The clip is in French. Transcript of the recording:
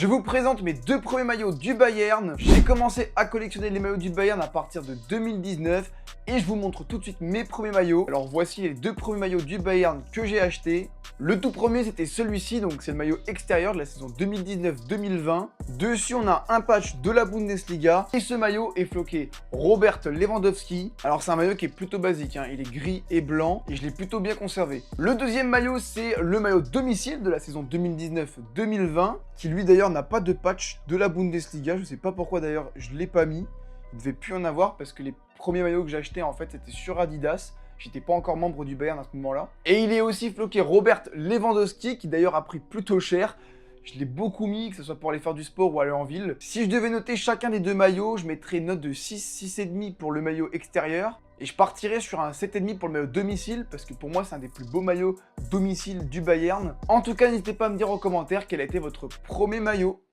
Je vous présente mes deux premiers maillots du Bayern. J'ai commencé à collectionner les maillots du Bayern à partir de 2019 et je vous montre tout de suite mes premiers maillots. Alors voici les deux premiers maillots du Bayern que j'ai achetés. Le tout premier c'était celui-ci, donc c'est le maillot extérieur de la saison 2019-2020. Dessus on a un patch de la Bundesliga et ce maillot est floqué Robert Lewandowski. Alors c'est un maillot qui est plutôt basique, hein. Il est gris et blanc et je l'ai plutôt bien conservé. Le deuxième maillot c'est le maillot domicile de la saison 2019-2020 qui lui d'ailleurs n'a pas de patch de la Bundesliga. Je sais pas pourquoi d'ailleurs je l'ai pas mis. Il ne devait plus en avoir parce que les premiers maillots que j'ai achetés en fait c'était sur Adidas. J'étais pas encore membre du Bayern à ce moment-là. Et il est aussi floqué Robert Lewandowski qui d'ailleurs a pris plutôt cher. Je l'ai beaucoup mis, que ce soit pour aller faire du sport ou aller en ville. Si je devais noter chacun des deux maillots, je mettrais une note de 6, 6,5 pour le maillot extérieur. Et je partirais sur un 7,5 pour le maillot domicile, parce que pour moi, c'est un des plus beaux maillots domicile du Bayern. En tout cas, n'hésitez pas à me dire en commentaire quel a été votre premier maillot.